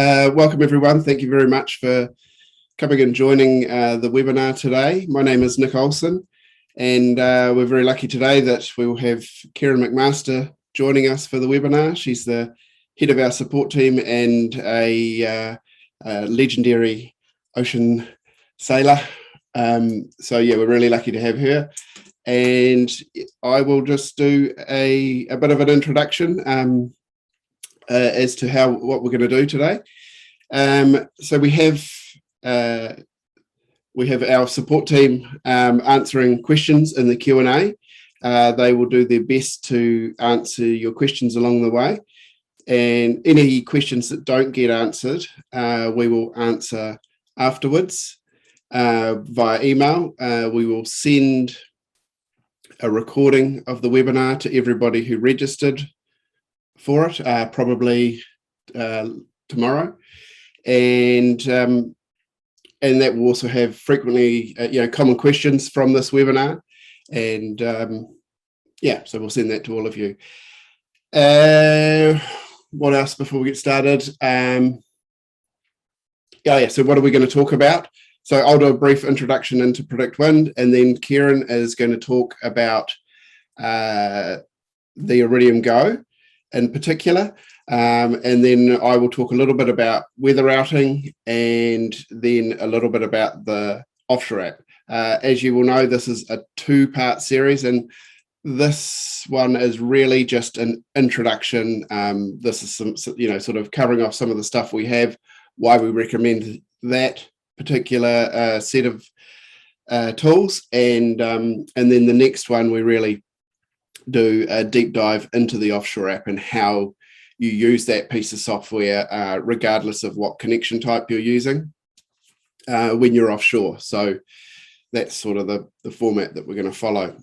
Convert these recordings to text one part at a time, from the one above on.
Welcome everyone. Thank you very much for coming and joining the webinar today. My name is Nick Olson, and we're very lucky today that we will have Karen McMaster joining us for the webinar. She's the head of our support team and a legendary ocean sailor. So yeah, we're really lucky to have her. And I will just do a bit of an introduction as to what we're going to do today. So we have our support team answering questions in the Q&A. They will do their best to answer your questions along the way. And any questions that don't get answered, we will answer afterwards via email. We will send a recording of the webinar to everybody who registered for it, probably tomorrow, and that will also have frequently common questions from this webinar, and so we'll send that to all of you. What else before we get started? So what are we going to talk about? So I'll do a brief introduction into PredictWind, and then Karen is going to talk about the Iridium GO in particular, and then I will talk a little bit about weather routing and then a little bit about the offshore app. As you will know, this is a two-part series, and this one is really just an introduction. This is some, sort of covering off some of the stuff we have, why we recommend that particular set of tools, and then the next one we really do a deep dive into the offshore app and how you use that piece of software regardless of what connection type you're using when you're offshore. So that's sort of the format that we're going to follow.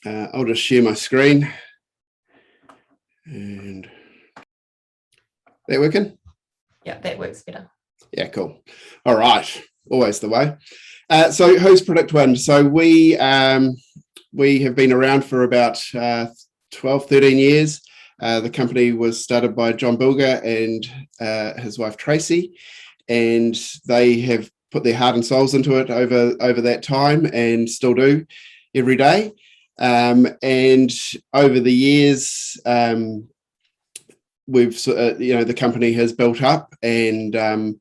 I'll just share my screen. And that working? Yeah, that works better. Yeah, cool. All right, always the way. So who's PredictWind? So we have been around for about 12, 13 years. The company was started by John Bilger and his wife Tracy, and they have put their heart and souls into it over that time and still do every day. And over the years, we've the company has built up and got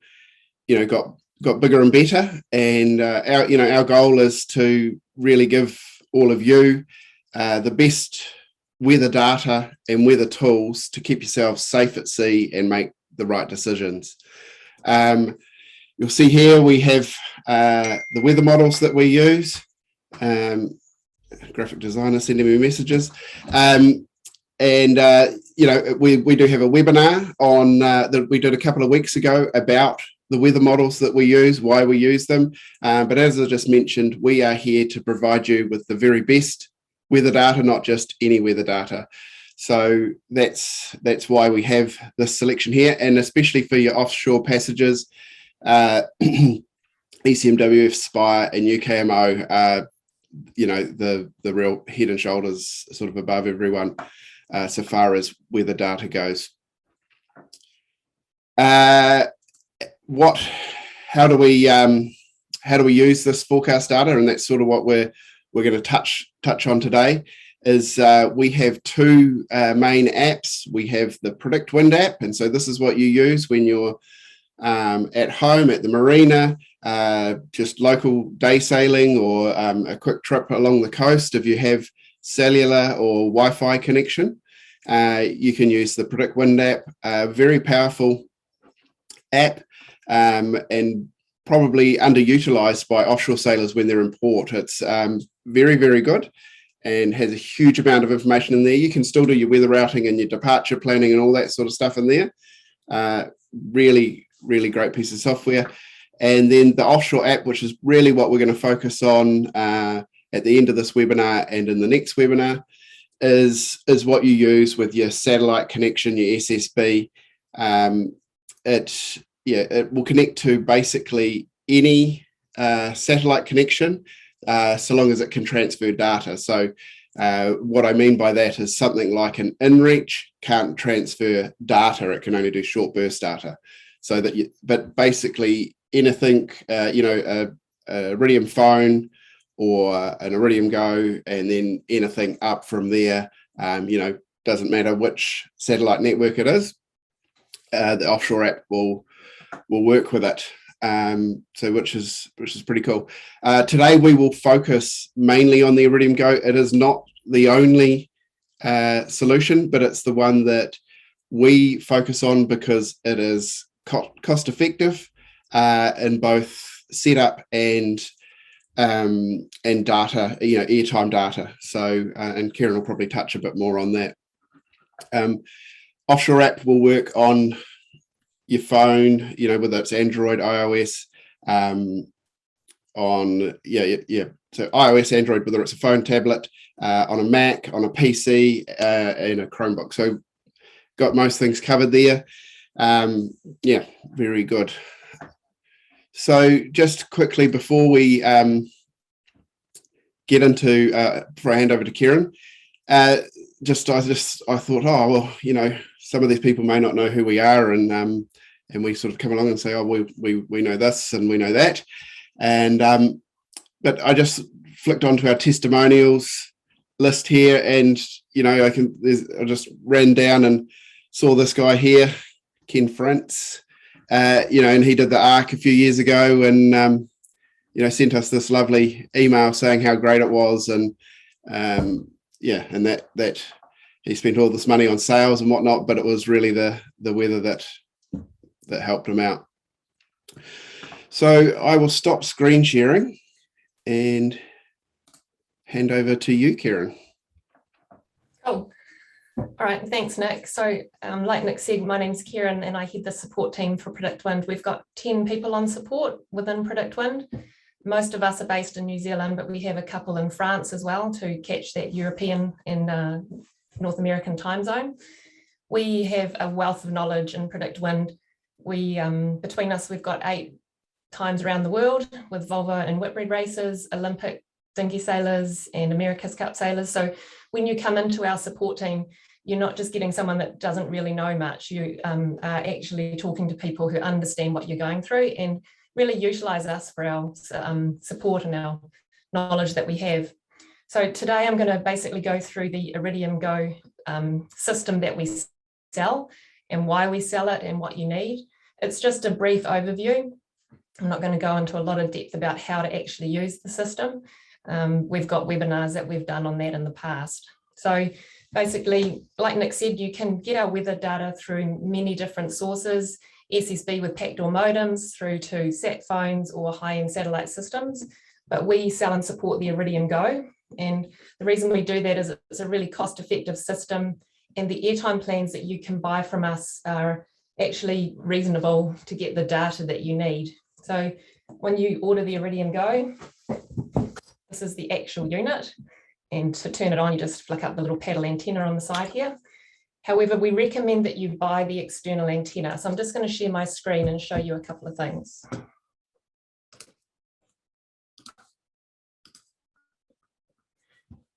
bigger and better. And our goal is to really give all of you the best weather data and weather tools to keep yourselves safe at sea and make the right decisions. You'll see here we have the weather models that we use. Graphic designer sending me messages. We do have a webinar on that we did a couple of weeks ago about the weather models that we use, why we use them. But as I just mentioned, we are here to provide you with the very best weather data, not just any weather data. So that's why we have this selection here, and especially for your offshore passages, ECMWF, Spire, and UKMO are, the real head and shoulders sort of above everyone so far as weather data goes. How do we use this forecast data? And that's sort of what we're going to touch on today. Is we have two main apps. We have the PredictWind app, and so this is what you use when you're at home at the marina, just local day sailing, or a quick trip along the coast. If you have cellular or Wi-Fi connection, you can use the PredictWind app. Very powerful app, and probably underutilized by offshore sailors when they're in port. It's very, very good and has a huge amount of information in there. You can still do your weather routing and your departure planning and all that sort of stuff in there. Really, really great piece of software. And then the offshore app, which is really what we're going to focus on at the end of this webinar and in the next webinar, is what you use with your satellite connection, your SSB. It will connect to basically any satellite connection, so long as it can transfer data. So What I mean by that is something like an inReach can't transfer data; it can only do short burst data. So that, but basically anything, a Iridium phone or an Iridium GO, and then anything up from there, doesn't matter which satellite network it is, the offshore app will work with it. So which is pretty cool. Today we will focus mainly on the Iridium GO. It is not the only solution, but it's the one that we focus on because it is cost effective in both setup and data, airtime data. So and Kieran will probably touch a bit more on that. Offshore app will work on your phone, whether it's Android, iOS, so iOS, Android, whether it's a phone, tablet, on a Mac, on a PC, and a Chromebook. So got most things covered there. Very good. So just quickly before we get into, before I hand over to Kieran, I thought, some of these people may not know who we are, and we sort of come along and say, we know this and we know that, and but I just flicked onto our testimonials list here, and I just ran down and saw this guy here, Ken Frantz, and he did the ARC a few years ago, and sent us this lovely email saying how great it was, and and that he spent all this money on sales and whatnot, but it was really the weather that helped him out. So I will stop screen sharing and hand over to you, Kieran. Cool. All right, thanks, Nick. So like Nick said, my name's Kieran and I head the support team for PredictWind. We've got 10 people on support within PredictWind. Most of us are based in New Zealand, but we have a couple in France as well to catch that European and North American time zone. We have a wealth of knowledge in PredictWind. We, between us, we've got 8 times around the world with Volvo and Whitbread races, Olympic dinghy sailors and America's Cup sailors. So when you come into our support team, you're not just getting someone that doesn't really know much. You are actually talking to people who understand what you're going through and really utilize us for our support and our knowledge that we have. So today I'm going to basically go through the Iridium GO system that we sell and why we sell it and what you need. It's just a brief overview. I'm not going to go into a lot of depth about how to actually use the system. We've got webinars that we've done on that in the past. So basically, like Nick said, you can get our weather data through many different sources, SSB with backdoor modems through to sat phones or high-end satellite systems. But we sell and support the Iridium GO. And the reason we do that is it's a really cost-effective system, and the airtime plans that you can buy from us are actually reasonable to get the data that you need. So when you order the Iridium GO, this is the actual unit. And to turn it on, you just flick up the little paddle antenna on the side here. However, we recommend that you buy the external antenna. So I'm just going to share my screen and show you a couple of things.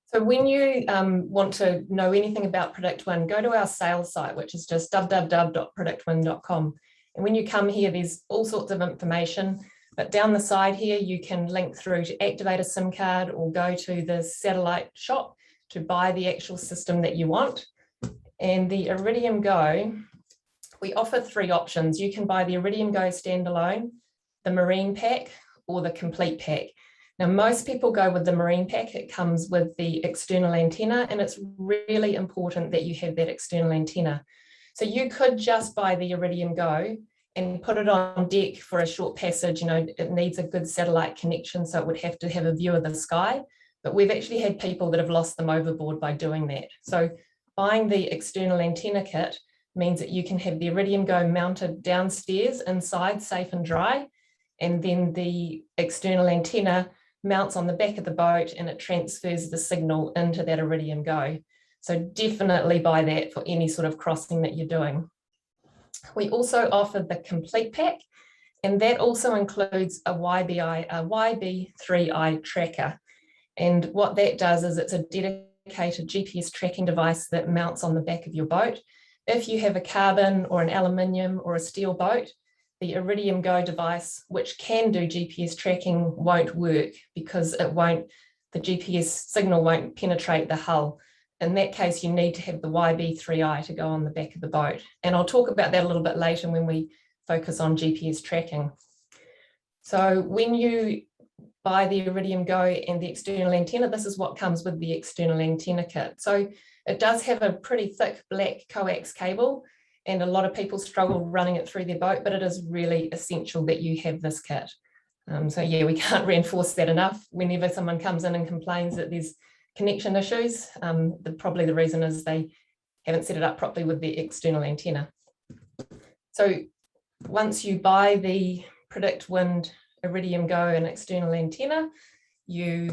So when you want to know anything about PredictWind, go to our sales site, which is just www.predictwind.com. And when you come here, there's all sorts of information. But down the side here, you can link through to activate a SIM card or go to the satellite shop to buy the actual system that you want. And the Iridium GO, we offer 3 options. You can buy the Iridium GO standalone, the Marine Pack, or the Complete Pack. Now, most people go with the Marine Pack. It comes with the external antenna, and it's really important that you have that external antenna. So you could just buy the Iridium GO and put it on deck for a short passage. It needs a good satellite connection, so it would have to have a view of the sky. But we've actually had people that have lost them overboard by doing that. So buying the external antenna kit means that you can have the Iridium GO mounted downstairs inside, safe and dry, and then the external antenna mounts on the back of the boat and it transfers the signal into that Iridium GO. So definitely buy that for any sort of crossing that you're doing. We also offer the Complete Pack, and that also includes a YB3i tracker. And what that does is it's a dedicated dedicated GPS tracking device that mounts on the back of your boat. If you have a carbon or an aluminium or a steel boat, the Iridium GO device, which can do GPS tracking, won't work because the GPS signal won't penetrate the hull. In that case, you need to have the YB3i to go on the back of the boat. And I'll talk about that a little bit later when we focus on GPS tracking. So when you buy the Iridium GO and the external antenna, this is what comes with the external antenna kit. So it does have a pretty thick black coax cable, and a lot of people struggle running it through their boat, but it is really essential that you have this kit. So yeah, we can't reinforce that enough. Whenever someone comes in and complains that there's connection issues, probably the reason is they haven't set it up properly with the external antenna. So once you buy the PredictWind Iridium GO and external antenna, you,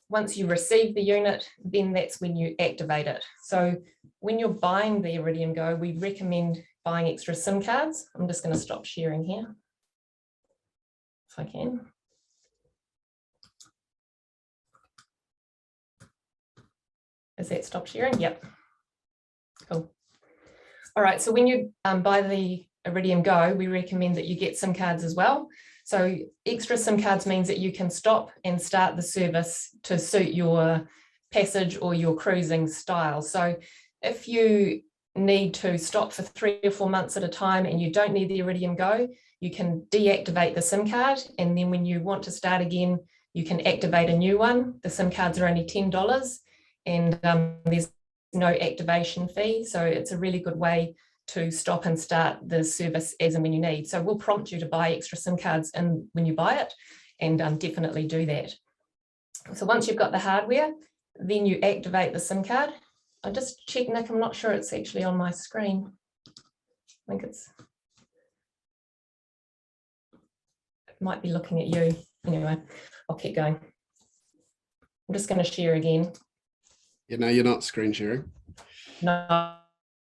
once you receive the unit, then that's when you activate it. So when you're buying the Iridium GO, we recommend buying extra SIM cards. I'm just going to stop sharing here, if I can. Is that stop sharing? Yep. Cool. All right, so when you buy the Iridium GO, we recommend that you get SIM cards as well. So extra SIM cards means that you can stop and start the service to suit your passage or your cruising style. So if you need to stop for 3 or 4 months at a time and you don't need the Iridium GO, you can deactivate the SIM card. And then when you want to start again, you can activate a new one. The SIM cards are only $10 and there's no activation fee. So it's a really good way to stop and start the service as and when you need. So we'll prompt you to buy extra SIM cards when you buy it, and definitely do that. So once you've got the hardware, then you activate the SIM card. I'll just check, Nick, I'm not sure it's actually on my screen. I think it might be looking at you. Anyway, I'll keep going. I'm just going to share again. Yeah, no, you're not screen sharing. No,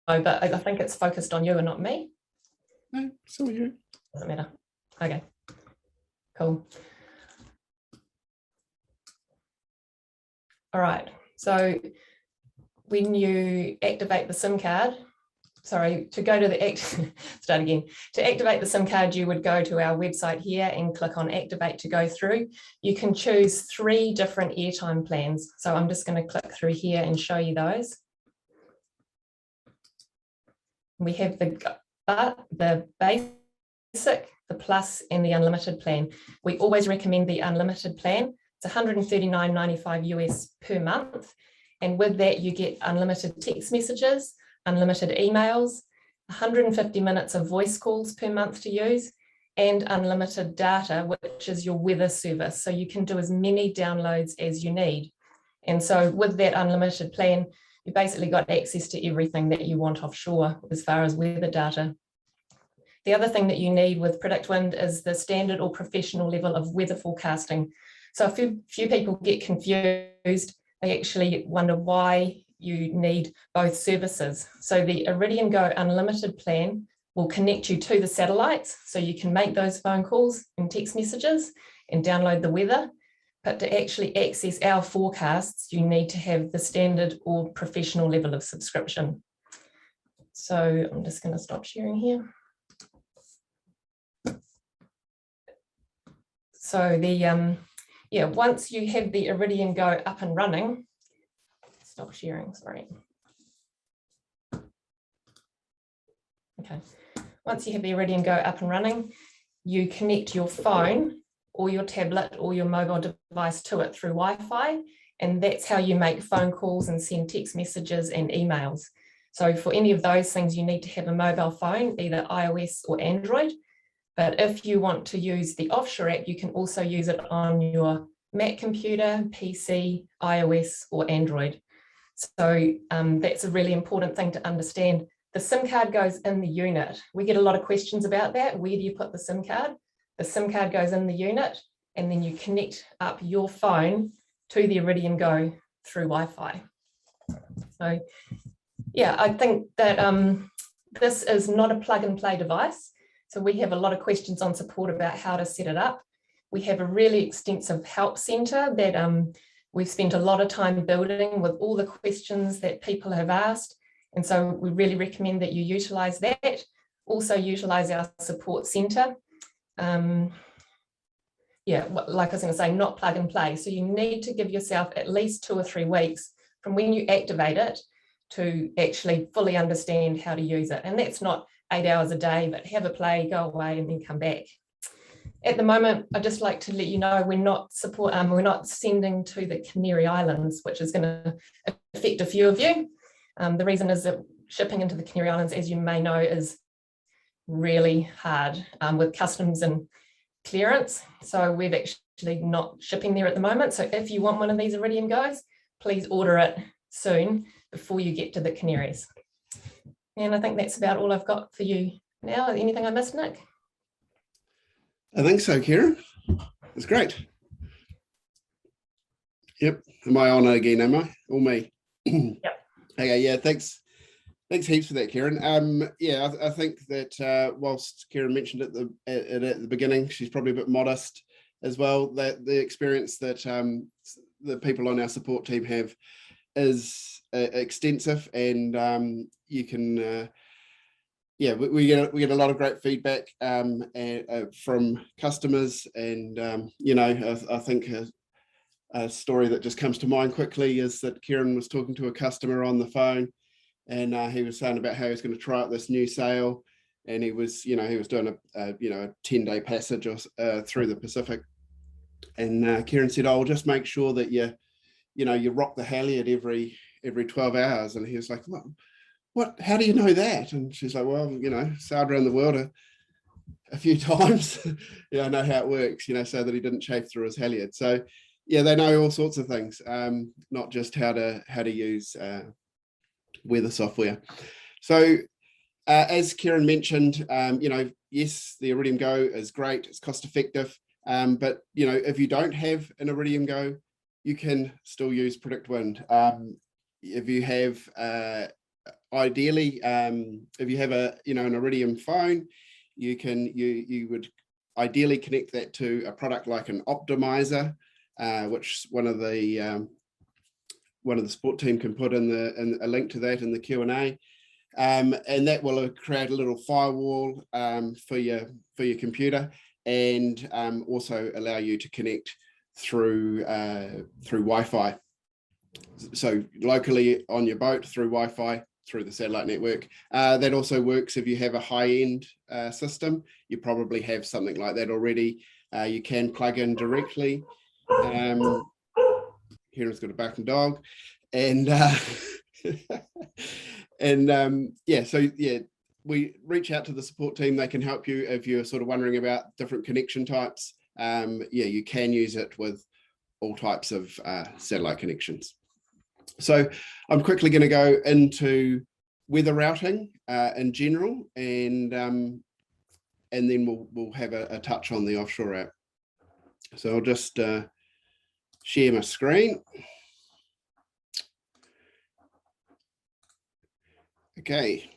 but I think it's focused on you and not me. No, still you. Doesn't matter. Okay, cool. All right, so when you activate the SIM card, sorry, to go to the start again. To activate the SIM card, you would go to our website here and click on activate to go through. You can choose 3 different airtime plans. So I'm just going to click through here and show you those. We have the basic, the plus, and the unlimited plan. We always recommend the unlimited plan. It's $139.95 US per month. And with that, you get unlimited text messages, unlimited emails, 150 minutes of voice calls per month to use, and unlimited data, which is your weather service. So you can do as many downloads as you need. And so with that unlimited plan, you basically got access to everything that you want offshore as far as weather data. The other thing that you need with PredictWind is the standard or professional level of weather forecasting. So a few people get confused. They actually wonder why you need both services. So the Iridium GO Unlimited plan will connect you to the satellites, so you can make those phone calls and text messages and download the weather. But to actually access our forecasts, you need to have the standard or professional level of subscription. So I'm just going to stop sharing here. So once you have the Iridium GO up and running, stop sharing, sorry. Okay, once you have the Iridium GO up and running, you connect your phone or your tablet or your mobile device to it through Wi-Fi, and that's how you make phone calls and send text messages and emails. So for any of those things, you need to have a mobile phone, either iOS or Android. But if you want to use the Offshore app, you can also use it on your Mac computer, PC, iOS, or Android. So that's a really important thing to understand. The SIM card goes in the unit. We get a lot of questions about that. Where do you put the SIM card? The SIM card goes in the unit, and then you connect up your phone to the Iridium GO through Wi-Fi. So yeah, I think that this is not a plug and play device. So we have a lot of questions on support about how to set it up. We have a really extensive help center that We've spent a lot of time building with all the questions that people have asked. And so we really recommend that you utilize that. Also utilize our support center. Yeah, like I was going to say, not plug and play. So you need to give yourself at least 2 or 3 weeks from when you activate it to actually fully understand how to use it. And that's not 8 hours a day, but have a play, go away, and then come back. At the moment, I'd just like to let you know we're not sending to the Canary Islands, which is going to affect a few of you. The reason is that shipping into the Canary Islands, as you may know, is really hard with customs and clearance. So we're actually not shipping there at the moment. So if you want one of these Iridium GOs, please order it soon before you get to the Canaries. And I think that's about all I've got for you now. Anything I missed, Nick? I think so, Kieran. It's great. Yep. Am I on again, am I? Or me? Yep. Okay, yeah, thanks heaps for that, Kieran. Yeah, I think that whilst Kieran mentioned at the beginning, she's probably a bit modest as well, that the experience that the people on our support team have is extensive, and you can yeah, we get a lot of great feedback from customers, and you know, I think a story that just comes to mind quickly is that Kieran was talking to a customer on the phone, and he was saying about how he was going to try out this new sail, and he was doing a 10-day passage through the Pacific, and Kieran said, "Oh, just make sure that you rock the halyard every 12 hours," and he was like, "What? How do you know that?" And she's like, "Well, sailed around the world a few times. I know how it works, so that he didn't chafe through his halyard." So yeah, they know all sorts of things, not just how to use weather software. So as Kieran mentioned, yes, the Iridium GO is great, it's cost effective, but if you don't have an Iridium GO, you can still use PredictWind. If you have ideally, if you have an Iridium phone, you would ideally connect that to a product like an optimizer, which one of the support team can put in a link to that in the Q&A, and that will create a little firewall for your computer, and also allow you to connect through Wi-Fi. So locally on your boat through Wi-Fi, through the satellite network. That also works if you have a high-end system. You probably have something like that already. You can plug in directly. Kieran's got a barking dog, and we reach out to the support team. They can help you if you're sort of wondering about different connection types. You can use it with all types of satellite connections. So I'm quickly going to go into weather routing in general, and then we'll have a touch on the offshore app. So I'll just share my screen. Okay,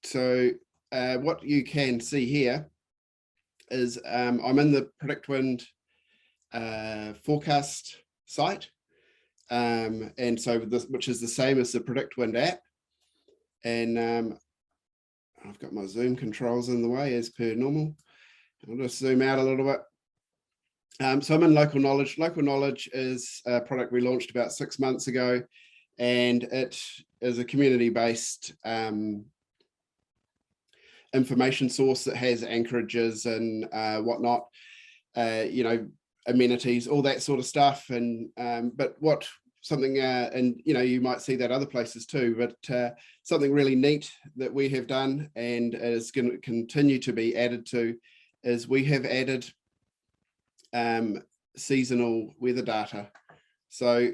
so what you can see here is I'm in the PredictWind forecast site. And so which is the same as the Predictwind app, and I've got my zoom controls in the way as per normal. I'll just zoom out a little bit. So I'm in local knowledge. Local knowledge is a product we launched about 6 months ago, and it is a community-based information source that has anchorages and whatnot, amenities, all that sort of stuff. And but something and you might see that other places too, but something really neat that we have done and is going to continue to be added to is we have added seasonal weather data. So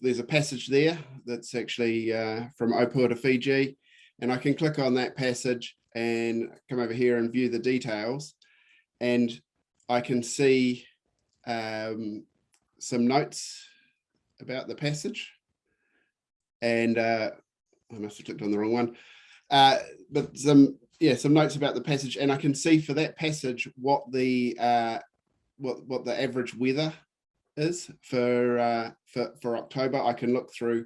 there's a passage there that's actually from Opua to Fiji, and I can click on that passage and come over here and view the details, and I can see some notes about the passage, and I must have clicked on the wrong one, but some notes about the passage, and I can see for that passage what the average weather is for October, I can look through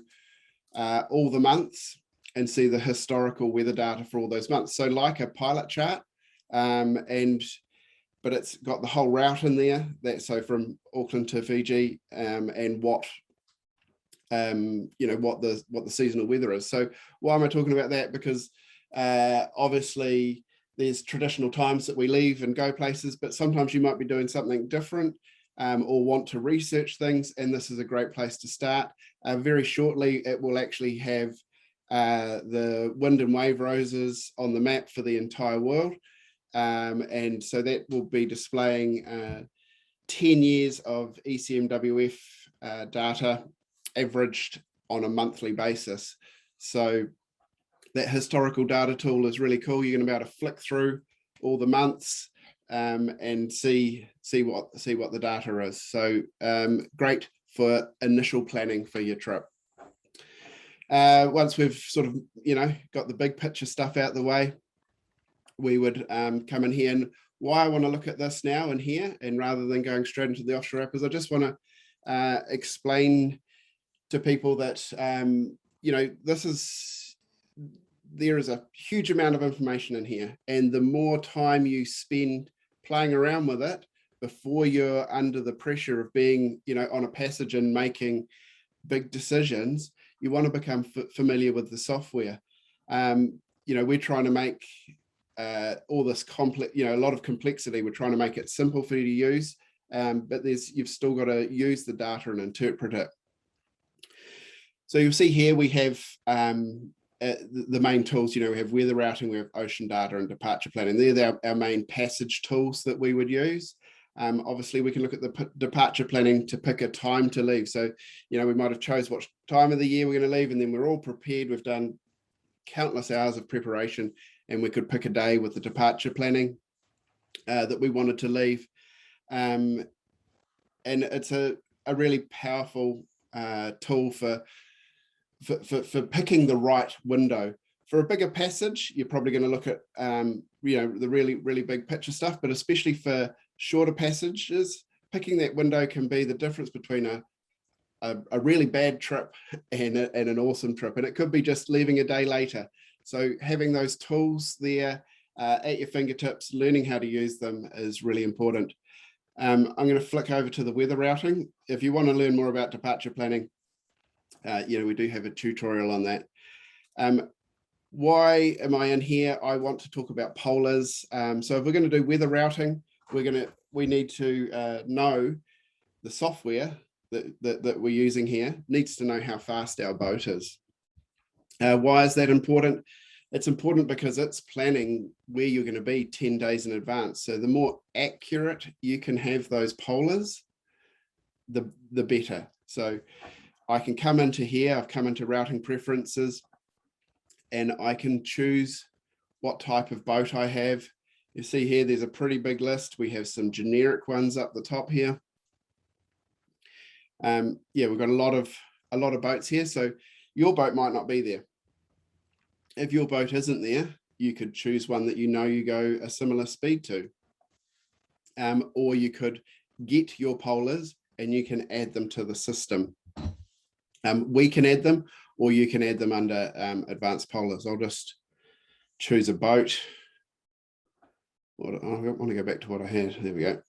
all the months and see the historical weather data for all those months. So like a pilot chart, but it's got the whole route in there. So from Auckland to Fiji, and what what the seasonal weather is. So why am I talking about that? Because obviously there's traditional times that we leave and go places, but sometimes you might be doing something different, or want to research things, and this is a great place to start. Very shortly, it will actually have the wind and wave roses on the map for the entire world. And so that will be displaying 10 years of ECMWF data averaged on a monthly basis. So that historical data tool is really cool. You're going to be able to flick through all the months and see what the data is. So great for initial planning for your trip. Once we've sort of got the big picture stuff out the way, we would come in here. And why I want to look at this now and here, and rather than going straight into the offshore app, is I just want to explain to people that there is a huge amount of information in here, and the more time you spend playing around with it before you're under the pressure of being on a passage and making big decisions, you want to become familiar with the software. We're trying to make all this complex, a lot of complexity. We're trying to make it simple for you to use, but you've still got to use the data and interpret it. So you'll see here we have the main tools. We have weather routing, we have ocean data, and departure planning. They're our main passage tools that we would use. Obviously, we can look at the departure planning to pick a time to leave. So, we might have chose what time of the year we're going to leave, and then we're all prepared. We've done countless hours of preparation, and we could pick a day with the departure planning that we wanted to leave. And it's a really powerful tool for picking the right window. For a bigger passage, you're probably going to look at the really big picture stuff, but especially for shorter passages, picking that window can be the difference between a really bad trip and an awesome trip. And it could be just leaving a day later. So having those tools there at your fingertips, learning how to use them is really important. I'm going to flick over to the weather routing. If you want to learn more about departure planning, we do have a tutorial on that. Why am I in here? I want to talk about polars. So if we're going to do weather routing, we need to know the software that we're using here needs to know how fast our boat is. Why is that important? It's important because it's planning where you're going to be 10 days in advance. So the more accurate you can have those polars, the better. So I can come into here, I've come into routing preferences, and I can choose what type of boat I have. You see here, there's a pretty big list. We have some generic ones up the top here. We've got a lot of boats here. So your boat might not be there. If your boat isn't there, you could choose one that you go a similar speed to. Or you could get your polars and you can add them to the system. We can add them, or you can add them under advanced polars. I'll just choose a boat. I want to go back to what I had. There we go.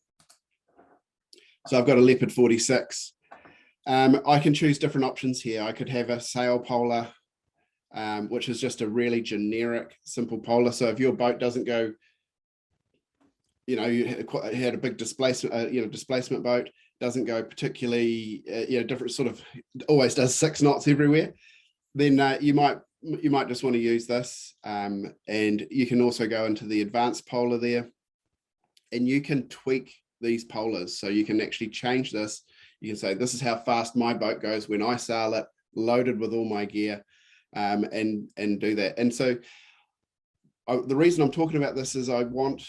So I've got a Leopard 46. I can choose different options here. I could have a sail polar, which is just a really generic, simple polar. So if your boat doesn't go, you had a big displacement, displacement boat, doesn't go particularly, different sort of, always does 6 knots everywhere, then you might just want to use this. And you can also go into the advanced polar there, and you can tweak these polars. So you can actually change this. You can say, this is how fast my boat goes when I sail it, loaded with all my gear, and do that. And so the reason I'm talking about this is I want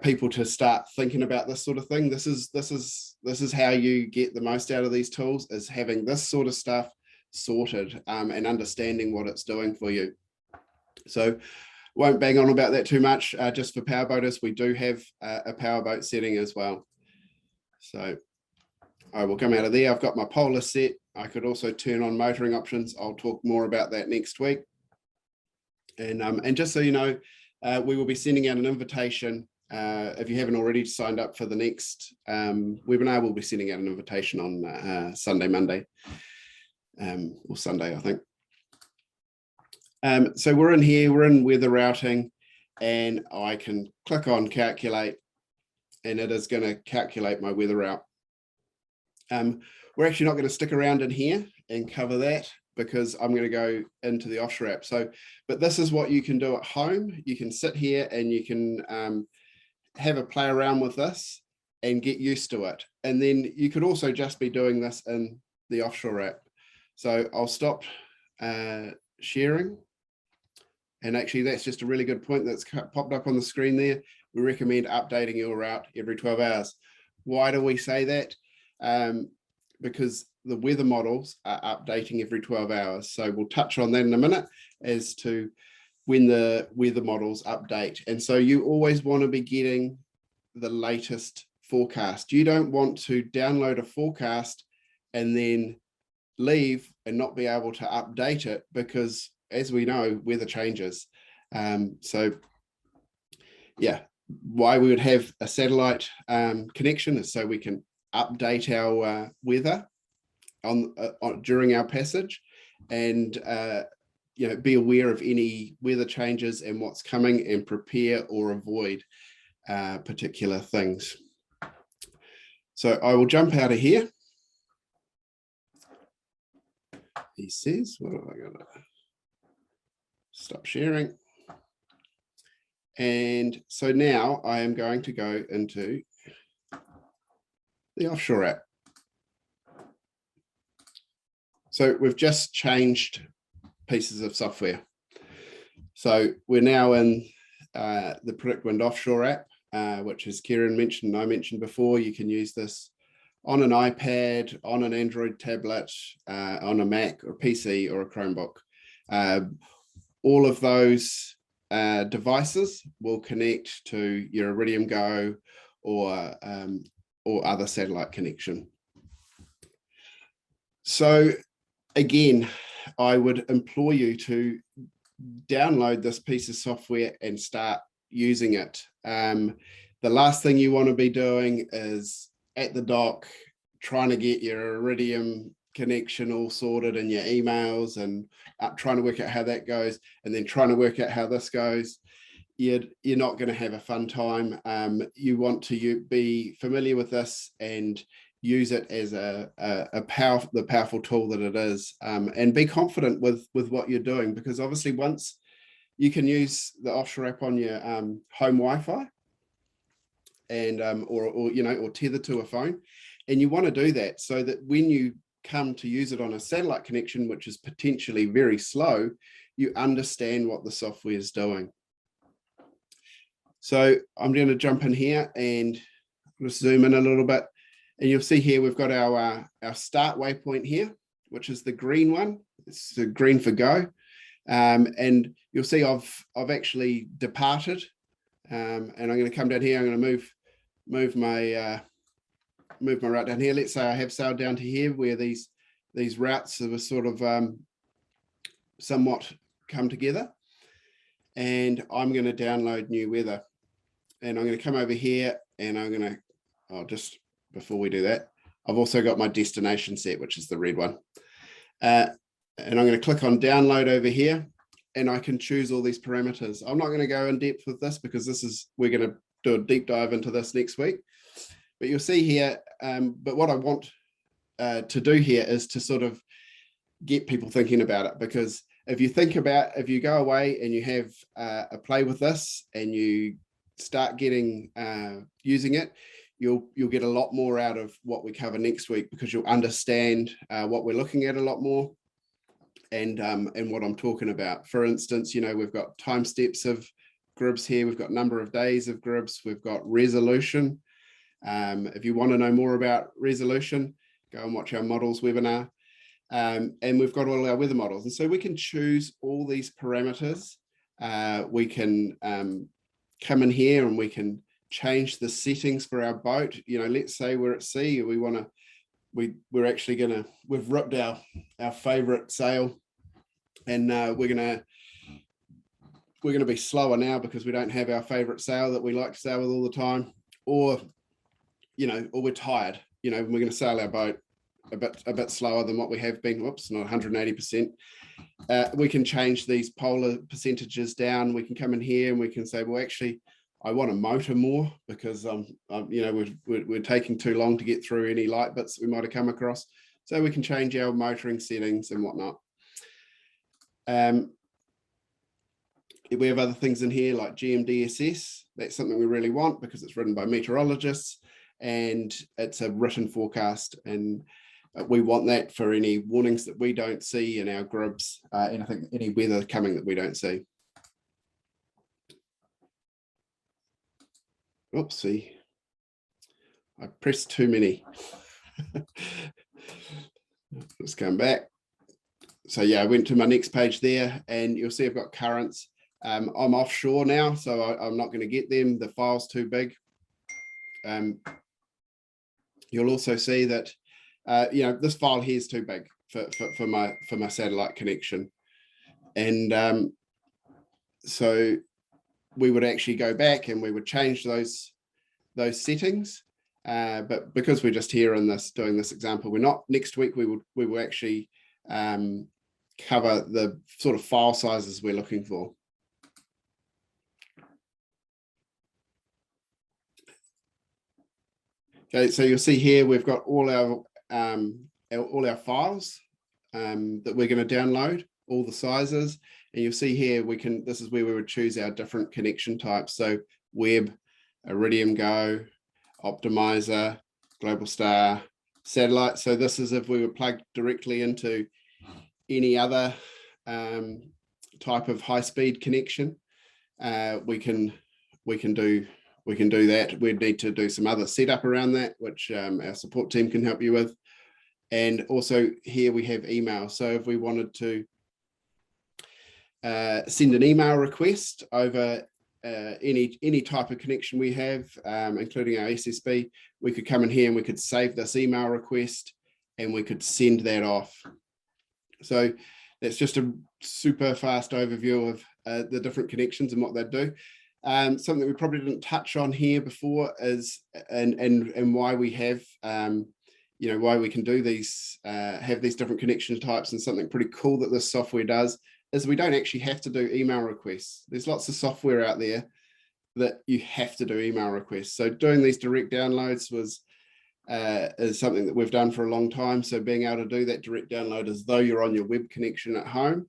people to start thinking about this sort of thing. This is how you get the most out of these tools, is having this sort of stuff sorted and understanding what it's doing for you. So won't bang on about that too much. Just for powerboaters, we do have a powerboat setting as well. So I will come out of there. I've got my polar set. I could also turn on motoring options. I'll talk more about that next week. And just so you know, we will be sending out an invitation. If you haven't already signed up for the next webinar, we'll be sending out an invitation on Monday, or Sunday, I think. So we're in here, we're in weather routing, and I can click on calculate, and it is going to calculate my weather route. We're actually not going to stick around in here and cover that because I'm going to go into the offshore app. But this is what you can do at home. You can sit here and you can have a play around with this and get used to it. And then you could also just be doing this in the offshore app. So I'll stop sharing. And actually, that's just a really good point that's popped up on the screen there. We recommend updating your route every 12 hours. Why do we say that? Because the weather models are updating every 12 hours. So we'll touch on that in a minute as to when the weather models update. And so you always want to be getting the latest forecast. You don't want to download a forecast and then leave and not be able to update it, because as we know, weather changes. So yeah, why we would have a satellite connection is so we can update our weather during our passage, and be aware of any weather changes and what's coming, and prepare or avoid particular things. So I will jump out of here. He says, what have I got to stop sharing? And so now I am going to go into the offshore app. So we've just changed pieces of software. So we're now in the PredictWind Offshore App, which, as Kieran mentioned and I mentioned before, you can use this on an iPad, on an Android tablet, on a Mac or PC or a Chromebook. All of those devices will connect to your Iridium GO or other satellite connection. So again, I would implore you to download this piece of software and start using it. The last thing you want to be doing is at the dock trying to get your Iridium connection all sorted in your emails and trying to work out how that goes, and then trying to work out how this goes. You're not going to have a fun time. You want to be familiar with this and use it as the powerful tool that it is, and be confident with what you're doing, because obviously once you can use the offshore app on your home Wi-Fi and or tether to a phone, and you want to do that so that when you come to use it on a satellite connection, which is potentially very slow, you understand what the software is doing. So I'm going to jump in here and just zoom in a little bit, and you'll see here we've got our start waypoint here, which is the green one. It's the green for go, and you'll see I've actually departed, and I'm going to come down here. I'm going to move my route down here. Let's say I have sailed down to here where these routes have sort of somewhat come together, and I'm going to download new weather, and I'm going to come over here, and I'm going to, just before we do that, I've also got my destination set, which is the red one, and I'm going to click on download over here, and I can choose all these parameters. I'm not going to go in depth with this because we're going to do a deep dive into this next week. But you'll see here, but what I want to do here is to sort of get people thinking about it, because if you go away and you have a play with this and you start getting using it, you'll get a lot more out of what we cover next week, because you'll understand what we're looking at a lot more, and what I'm talking about. For instance, we've got time steps of GRIBs here, we've got number of days of GRIBs, we've got resolution. If you want to know more about resolution, go and watch our models webinar. And we've got all our weather models. And so we can choose all these parameters. We can come in here and we can change the settings for our boat. Let's say we're at sea, we want to we're actually we've ripped our favorite sail, and we're gonna be slower now because we don't have our favorite sail that we like to sail with all the time, or we're tired. We're going to sail our boat a bit slower than what we have been. Whoops, not 180%. We can change these polar percentages down. We can come in here and we can say, well, actually, I want to motor more because we're taking too long to get through any light bits that we might have come across. So we can change our motoring settings and whatnot. We have other things in here like GMDSS. That's something we really want because it's written by meteorologists and it's a written forecast, and we want that for any warnings that we don't see in our groups, and I think any weather coming that we don't see. Oopsie, I pressed too many. Let's come back. So yeah, I went to my next page there, and you'll see I've got currents. I'm offshore now, so I'm not going to get them. The file's too big. You'll also see that this file here is too big for my satellite connection, and so we would actually go back and we would change those settings. But because we're just here in doing this example, we're not. Next week we will actually cover the sort of file sizes we're looking for. Okay, so you'll see here we've got all our files that we're going to download, all the sizes, and you'll see here this is where we would choose our different connection types. So web, Iridium GO, optimizer, global star, satellite. So this is if we were plugged directly into any other type of high-speed connection. We can do that. We'd need to do some other setup around that, which our support team can help you with. And also here we have email. So if we wanted to send an email request over any type of connection we have, including our SSB, we could come in here and we could save this email request and we could send that off. So that's just a super fast overview of the different connections and what they do. Something we probably didn't touch on here before is and why we have why we can do these have these different connection types, and something pretty cool that this software does is we don't actually have to do email requests. There's lots of software out there that you have to do email requests. So doing these direct downloads is something that we've done for a long time. So being able to do that direct download as though you're on your web connection at home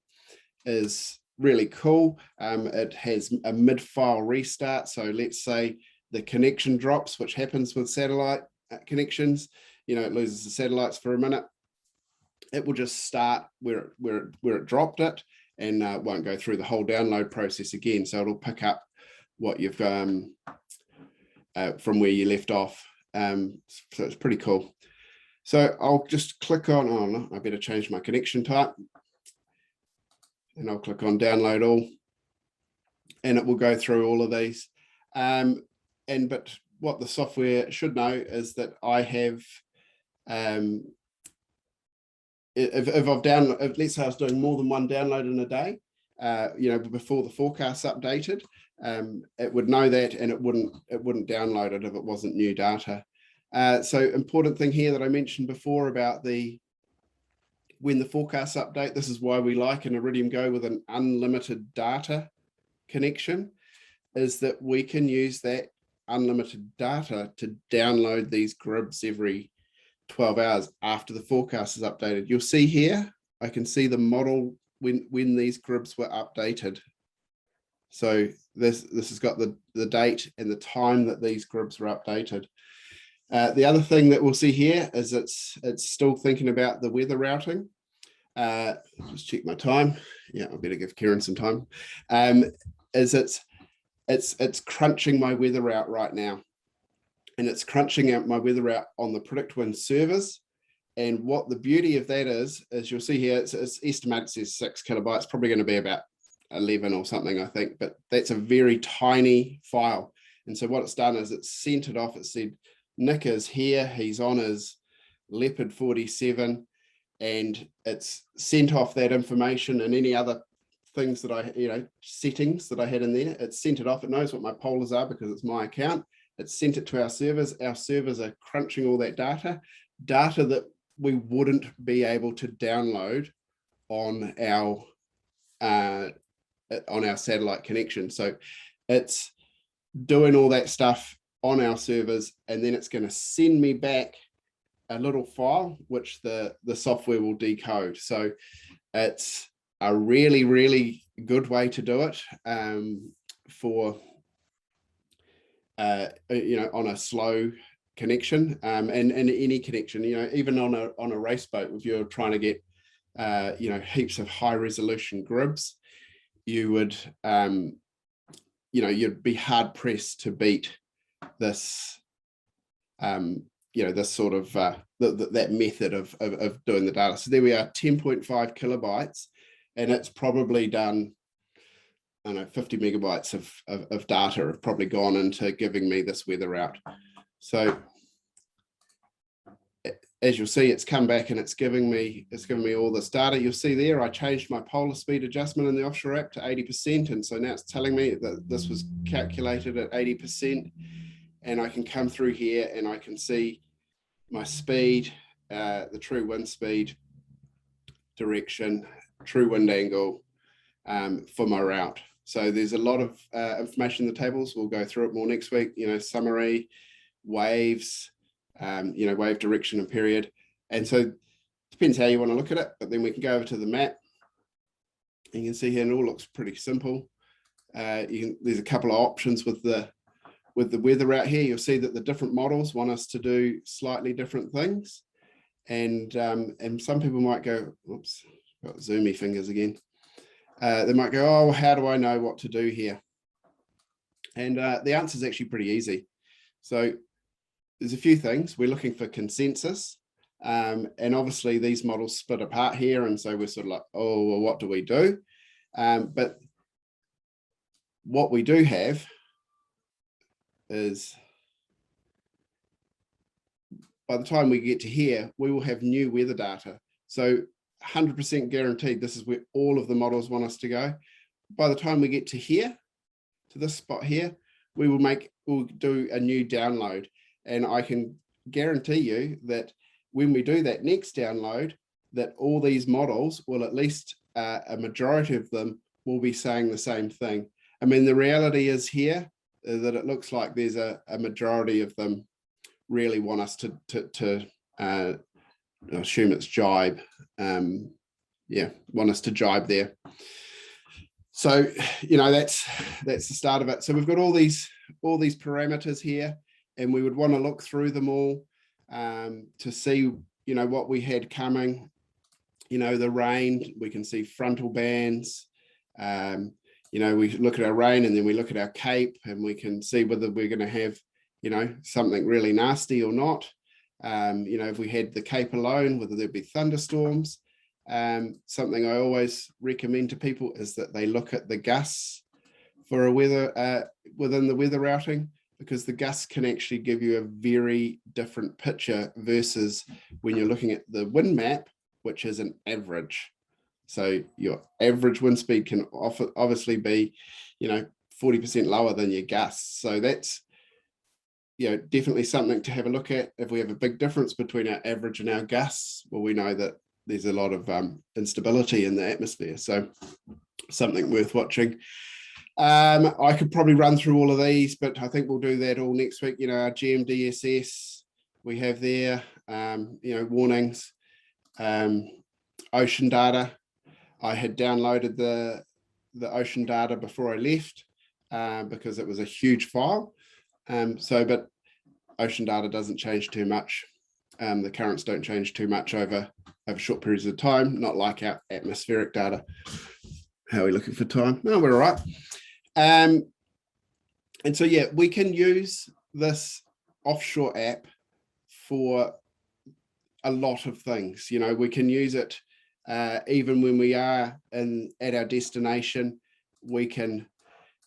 is really cool. It has a mid-file restart. So let's say the connection drops, which happens with satellite connections. It loses the satellites for a minute. It will just start where it dropped it, and won't go through the whole download process again. So it'll pick up what you've from where you left off. So it's pretty cool. So I'll just click on, oh no, I better change my connection type. And I'll click on download all, and it will go through all of these. But what the software should know is that I have, if I've downloaded, let's say I was doing more than one download in a day, before the forecast updated, it would know that, and it wouldn't download it if it wasn't new data. So important thing here that I mentioned before about when the forecasts update, this is why we like an Iridium GO with an unlimited data connection, is that we can use that unlimited data to download these grids every 12 hours after the forecast is updated. You'll see here, I can see the model when these grids were updated. So this has got the date and the time that these grids were updated. The other thing that we'll see here is it's still thinking about the weather routing. Just check my time. Yeah, I better give Kieran some time. It's crunching my weather route right now, and it's crunching out my weather route on the PredictWind servers. And what the beauty of that is you'll see here, it's estimated says 6 kilobytes, probably going to be about 11 or something, I think, but that's a very tiny file. And so what it's done is it's sent it off. It said, Nick is here. He's on his Leopard 47, and it's sent off that information and any other things that I, settings that I had in there. It's sent it off. It knows what my polars are because it's my account. It's sent it to our servers. Our servers are crunching all that data that we wouldn't be able to download on our satellite connection. So it's doing all that stuff on our servers, and then it's going to send me back a little file which the software will decode. So it's a really, really good way to do it for on a slow connection, and any connection, even on a race boat, if you're trying to get heaps of high resolution grids, you would you'd be hard pressed to beat this this sort of that method of doing the data. So there we are, 10.5 kilobytes, and it's probably done, I don't know, 50 megabytes of data have probably gone into giving me this weather route. So as you'll see, it's come back and it's giving me all this data. You'll see there, I changed my polar speed adjustment in the offshore app to 80%. And so now it's telling me that this was calculated at 80%. And I can come through here and I can see my speed, the true wind speed, direction, true wind angle for my route. So there's a lot of information in the tables. We'll go through it more next week, summary, waves, wave direction and period. And so it depends how you want to look at it, but then we can go over to the map. You can see here, and it all looks pretty simple. There's a couple of options with the weather out here. You'll see that the different models want us to do slightly different things. And some people might go, oops, got zoomy fingers again. They might go, oh, how do I know what to do here? And the answer is actually pretty easy. So there's a few things. We're looking for consensus. And obviously these models split apart here. And so we're sort of like, oh, well, what do we do? But what we do have is, by the time we get to here, we will have new weather data. So 100% guaranteed, this is where all of the models want us to go. By the time we get to here, to this spot here, we'll do a new download. And I can guarantee you that when we do that next download, that all these models will, at least a majority of them, will be saying the same thing. I mean, the reality is here that it looks like there's a majority of them really want us to assume it's jibe. Want us to jibe there. So, that's the start of it. So we've got all these parameters here, and we would want to look through them all to see, what we had coming. The rain, we can see frontal bands. We look at our rain, and then we look at our cape, and we can see whether we're going to have, something really nasty or not. If we had the cape alone, whether there'd be thunderstorms. Something I always recommend to people is that they look at the gusts for a weather within the weather routing, because the gusts can actually give you a very different picture versus when you're looking at the wind map, which is an average. So your average wind speed can obviously be, 40% lower than your gusts. So that's, definitely something to have a look at. If we have a big difference between our average and our gusts, well, we know that there's a lot of instability in the atmosphere. So something worth watching. I could probably run through all of these, but I think we'll do that all next week. Our GMDSS, we have there, warnings, ocean data. I had downloaded the ocean data before I left because it was a huge file. But ocean data doesn't change too much. The currents don't change too much over short periods of time, not like our atmospheric data. How are we looking for time? No, we're all right. And so, we can use this offshore app for a lot of things. We can use it even when we are at our destination. We can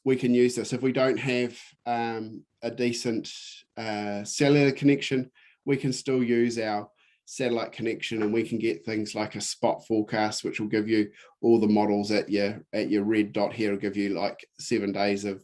use this. If we don't have a decent cellular connection, we can still use our satellite connection, and we can get things like a spot forecast, which will give you all the models at your red dot here. Will give you like 7 days of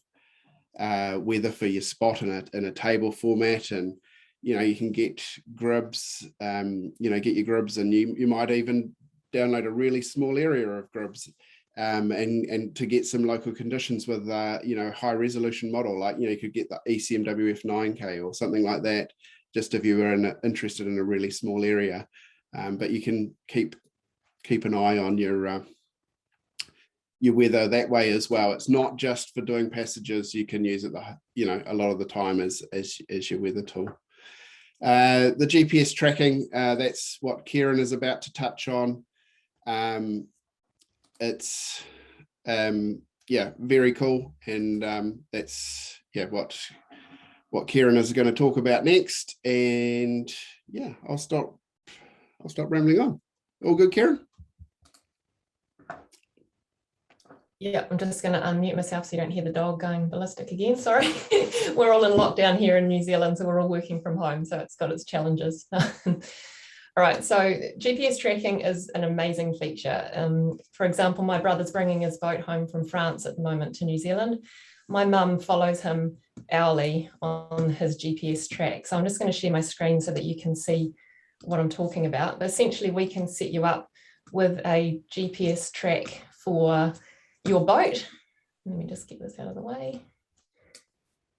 weather for your spot in a table format. And you can get grids, get your grids, and you might even download a really small area of grids, and to get some local conditions with high resolution model, like you could get the ECMWF 9K or something like that, just if you were interested in a really small area. But you can keep an eye on your weather that way as well. It's not just for doing passages. You can use it a lot of the time as your weather tool. The GPS tracking, that's what Kieran is about to touch on. It's very cool, and that's what Kieran is going to talk about next. And I'll stop rambling on. All good, Kieran? Yeah, I'm just going to unmute myself so you don't hear the dog going ballistic again. Sorry. We're all in lockdown here in New Zealand, so we're all working from home, so it's got its challenges. All right, so GPS tracking is an amazing feature. For example, my brother's bringing his boat home from France at the moment to New Zealand. My mum follows him hourly on his GPS track. So I'm just going to share my screen so that you can see what I'm talking about. But essentially, we can set you up with a GPS track for your boat. Let me just get this out of the way.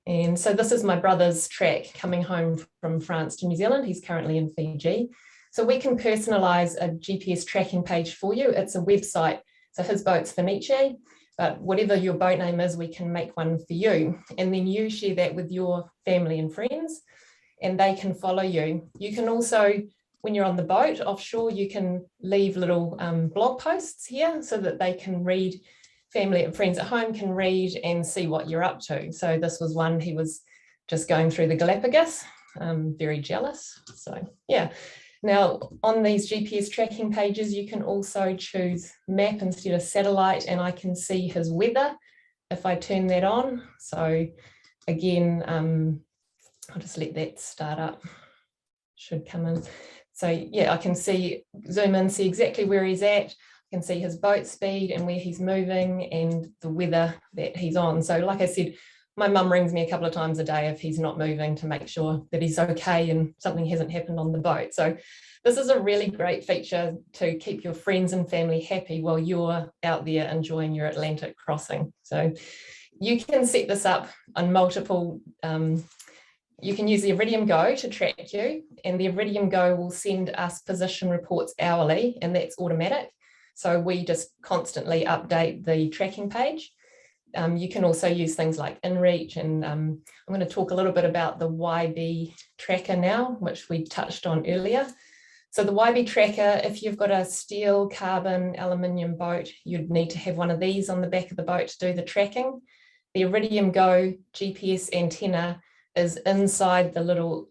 And so this is my brother's track coming home from France to New Zealand. He's currently in Fiji. So we can personalize a GPS tracking page for you. It's a website. So his boat's Fenice, but whatever your boat name is, we can make one for you. And then you share that with your family and friends, and they can follow you. You can also, when you're on the boat offshore, you can leave little blog posts here so that they can read, family and friends at home can read and see what you're up to. So this was one, he was just going through the Galapagos, very jealous. So yeah. Now on these GPS tracking pages, you can also choose map instead of satellite, and I can see his weather if I turn that on. So again, I'll just let that start up, should come in. So yeah, I can zoom in, see exactly where he's at. I can see his boat speed and where he's moving and the weather that he's on. So like I said, my mum rings me a couple of times a day if he's not moving to make sure that he's okay and something hasn't happened on the boat. So this is a really great feature to keep your friends and family happy while you're out there enjoying your Atlantic crossing. So you can set this up on multiple, you can use the Iridium GO to track you, and the Iridium GO will send us position reports hourly, and that's automatic. So we just constantly update the tracking page. You can also use things like InReach, and I'm going to talk a little bit about the YB tracker now, which we touched on earlier. So the YB tracker, if you've got a steel, carbon, aluminium boat, you'd need to have one of these on the back of the boat to do the tracking. The Iridium GO GPS antenna is inside the little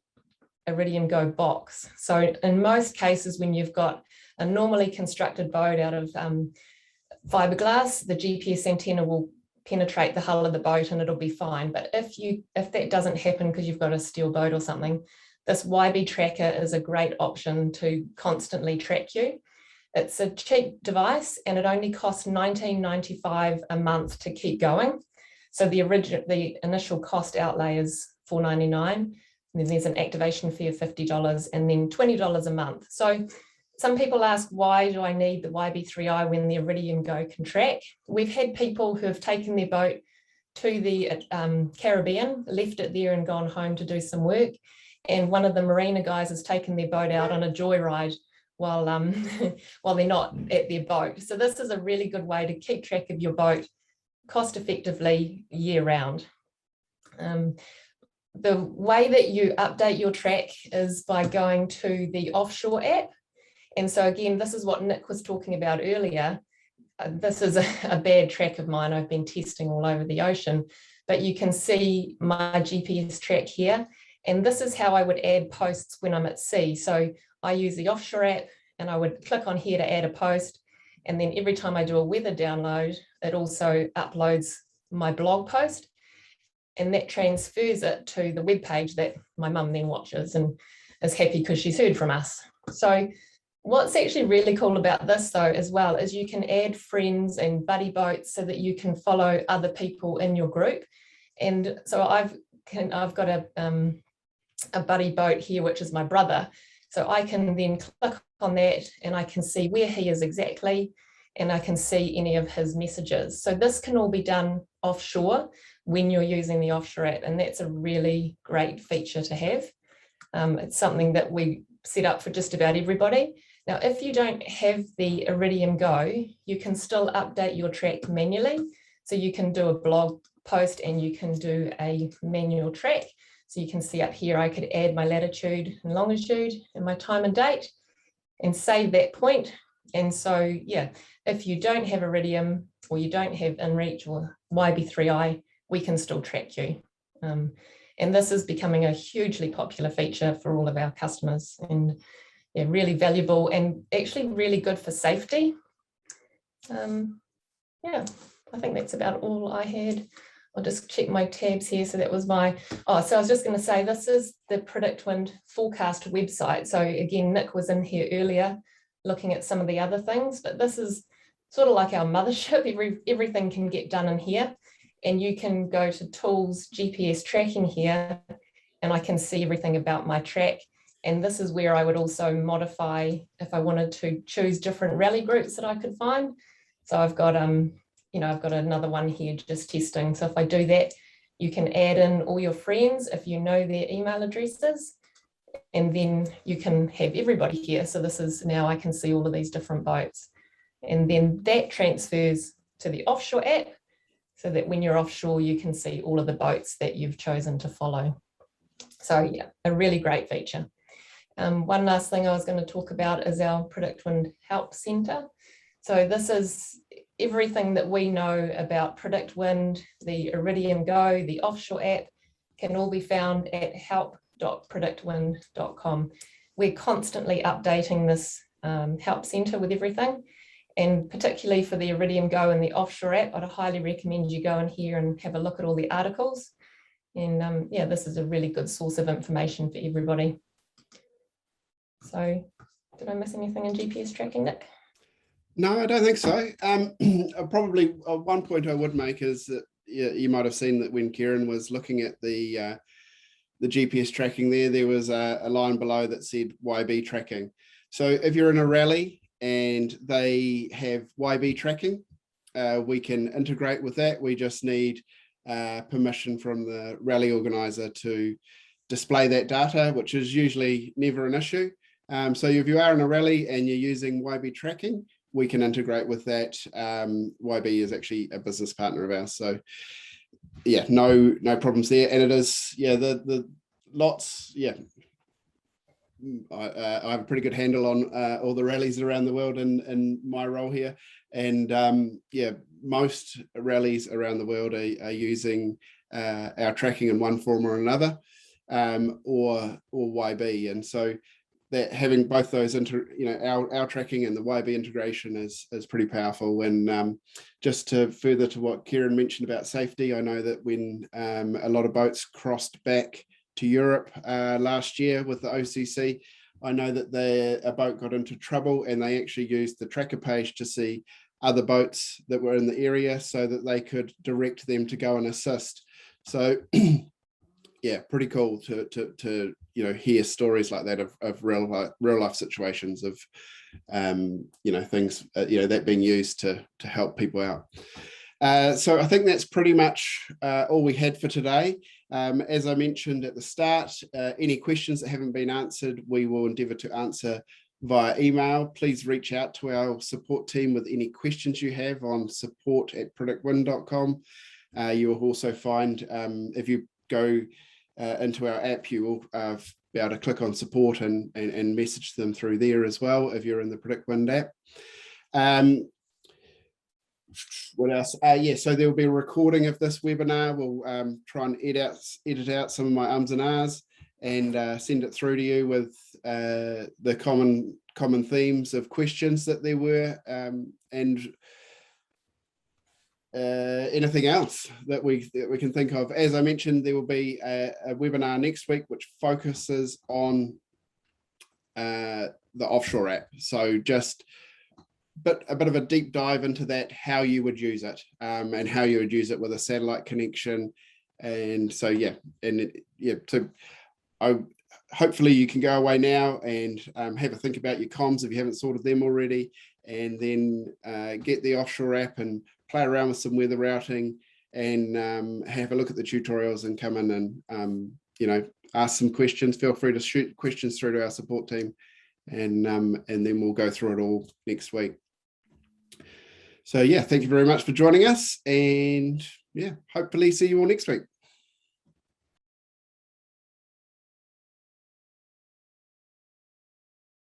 Iridium GO box. So in most cases, when you've got a normally constructed boat out of fiberglass, the GPS antenna will penetrate the hull of the boat and it'll be fine. But if that doesn't happen because you've got a steel boat or something, this YB tracker is a great option to constantly track you. It's a cheap device and it only costs $19.95 a month to keep going. So the initial cost outlay is $4.99, and then there's an activation fee of $50 and then $20 a month. So some people ask, why do I need the YB3i when the Iridium GO can track? We've had people who have taken their boat to the Caribbean, left it there and gone home to do some work. And one of the marina guys has taken their boat out on a joyride while they're not at their boat. So this is a really good way to keep track of your boat cost effectively year round. The way that you update your track is by going to the Offshore app. And so again, this is what Nick was talking about earlier. This is a bad track of mine. I've been testing all over the ocean, but you can see my GPS track here. And this is how I would add posts when I'm at sea. So I use the Offshore app and I would click on here to add a post. And then every time I do a weather download, it also uploads my blog post. And that transfers it to the web page that my mum then watches and is happy because she's heard from us. So what's actually really cool about this though as well is you can add friends and buddy boats so that you can follow other people in your group. And so I've got a buddy boat here, which is my brother. So I can then click on that and I can see where he is exactly, and I can see any of his messages. So this can all be done offshore when you're using the offshore app, and that's a really great feature to have. It's something that we set up for just about everybody. Now, if you don't have the Iridium GO, you can still update your track manually. So you can do a blog post and you can do a manual track. So you can see up here, I could add my latitude and longitude and my time and date and save that point. And so, yeah, if you don't have Iridium or you don't have InReach or YB3i, we can still track you. And this is becoming a hugely popular feature for all of our customers, and yeah, really valuable and actually really good for safety. Yeah, I think that's about all I had. I'll just check my tabs here. So that was my, so I was just going to say, this is the PredictWind forecast website. So again, Nick was in here earlier looking at some of the other things, but this is sort of like our mothership. Everything can get done in here, and you can go to tools, GPS tracking here, and I can see everything about my track. And this is where I would also modify if I wanted to choose different rally groups that I could find. So I've got, I've got another one here just testing. So if I do that, you can add in all your friends if you know their email addresses, and then you can have everybody here. So this is now I can see all of these different boats, and then that transfers to the offshore app so that when you're offshore, you can see all of the boats that you've chosen to follow. So yeah, a really great feature. One last thing I was going to talk about is our PredictWind Help Center. So this is everything that we know about PredictWind, the Iridium GO, the offshore app, can all be found at help.predictwind.com. We're constantly updating this help center with everything, and particularly for the Iridium GO and the offshore app, I'd highly recommend you go in here and have a look at all the articles. And yeah, this is a really good source of information for everybody. So did I miss anything in GPS tracking, Nick? No, I don't think so. Probably one point I would make is that you might have seen that when Kieran was looking at the GPS tracking there was a line below that said YB tracking. So if you're in a rally and they have YB tracking, we can integrate with that. We just need permission from the rally organizer to display that data, which is usually never an issue. So if you are in a rally and you're using YB tracking, we can integrate with that. YB is actually a business partner of ours. So yeah, no problems there. And it is, yeah, the lots, yeah. I have a pretty good handle on all the rallies around the world in my role here. And yeah, most rallies around the world are using our tracking in one form or another, or YB. And so that having both those our tracking and the YB integration is pretty powerful. And just to further to what Kieran mentioned about safety, I know that when a lot of boats crossed back to Europe last year with the OCC, I know that a boat got into trouble and they actually used the tracker page to see other boats that were in the area so that they could direct them to go and assist. So yeah, pretty cool to hear stories like that of real life situations of things that being used to help people out. So I think that's pretty much all we had for today. As I mentioned at the start, any questions that haven't been answered, we will endeavour to answer via email. Please reach out to our support team with any questions you have on support@predictwind.com. You will also find, if you go into our app, you will be able to click on support and message them through there as well if you're in the PredictWind app. What else? Yeah, so there will be a recording of this webinar. We'll try and edit out some of my ums and ahs and send it through to you with the common themes of questions that there were, and anything else that we can think of. As I mentioned, there will be a webinar next week which focuses on the offshore app. So just a bit of a deep dive into that, how you would use it, and how you would use it with a satellite connection. And so, yeah, so hopefully you can go away now and have a think about your comms if you haven't sorted them already, and then get the offshore app and play around with some weather routing, and have a look at the tutorials and come in and ask some questions. Feel free to shoot questions through to our support team, and then we'll go through it all next week. So yeah, thank you very much for joining us, and yeah, hopefully see you all next week.